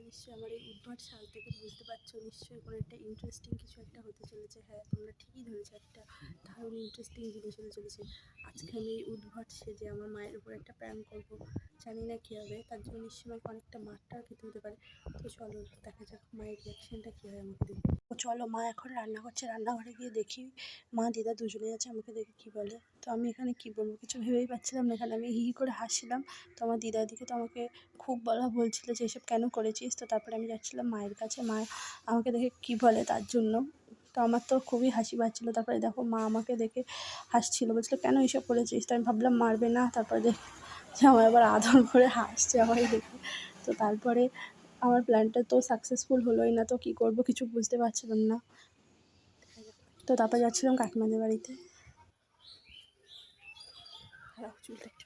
নিশ্চয়ই আমার এই উদ্ভট শাল থেকে বুঝতে পারছো, নিশ্চয়ই কোনো একটা ইন্টারেস্টিং কিছু একটা হতে চলেছে। হ্যাঁ, তোমরা ঠিকই ধরেছো, একটা দারুণ ইন্টারেস্টিং জিনিস হতে চলেছে। আজকে আমি এই উদ্ভট সেজে আমার মায়ের উপর একটা প্র্যাঙ্ক করবো। জানি না কী হবে, তার জন্য নিশ্চয়ই আমাকে অনেকটা মারটাও খেতে হতে পারে। তো চলো দেখা যাক মায়ের রিয়াকশানটা কী হয় আমাকে দেখে। তো চলো, মা এখন রান্না করছে, রান্নাঘরে গিয়ে দেখি মা দিদা দুজনেই আছে, আমাকে দেখে কী বলে। তো আমি এখানে কী বলবো কিছু ভেবেই পাচ্ছিলাম না। এখানে আমি হি হি করে হাসছিলাম। তো আমার দিদার দিকে তো আমাকে খুব বলছিল যে এসব কেন করেছিস। তো তারপরে আমি যাচ্ছিলাম মায়ের কাছে, মা আমাকে দেখে কী বলে তার জন্য। তো আমার তো খুবই হাসি পাচ্ছিলো। তারপরে দেখো মা আমাকে দেখে হাসছিলো, বলছিলো কেন এইসব করেছিস। তো আমি ভাবলাম মারবে না, তারপরে দেখি যে আমার আবার আদর করে হাসছে আমাকে দেখে। তো তারপরে আমার প্ল্যানটা তো সাকসেসফুল হলোই না। তো কী করবো কিছু বুঝতে পারছিলাম না। তো তারপরে যাচ্ছিলাম কাকিমাদের বাড়িতে। চুলটা একটু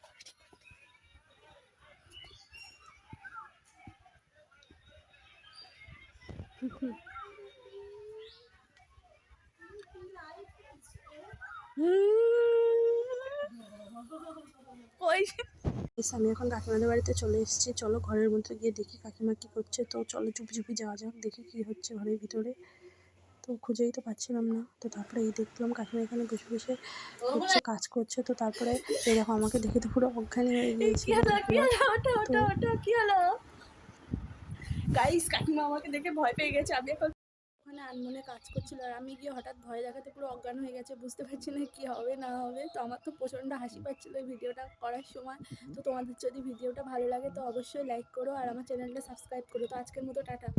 আমি এখন কাকিমাদের বাড়িতে চলে এসেছি। চলো ঘরের মধ্যে গিয়ে দেখি কাকিমা কী করছে। তো চলো চুপি চুপি যাওয়া যাক, দেখি কী হচ্ছে ঘরের ভিতরে। তো খুঁজেই তো পাচ্ছিলাম না। তো তারপরে এই দেখলাম কাকিমা এখানে বসে বসে হচ্ছে কাজ করছে। তো তারপরে এই দেখো আমাকে দেখে তো পুরো অজ্ঞানী হয়ে গিয়েছিল। গাইস, কাকিমা আমাকে দেখে ভয় পেয়ে গেছে। আমি এখন ওখানে আনমনে কাজ করছিল, আর আমি গিয়ে হঠাৎ ভয় দেখাতে পুরো অজ্ঞান হয়ে গেছে। বুঝতে পারছি না কী হবে না হবে। তো আমার তো প্রচণ্ড হাসি পাচ্ছিলো এই ভিডিওটা করার সময়। তো তোমাদের যদি ভিডিওটা ভালো লাগে তো অবশ্যই লাইক করো আর আমার চ্যানেলটা সাবস্ক্রাইব করো। তো আজকের মতো টাটা।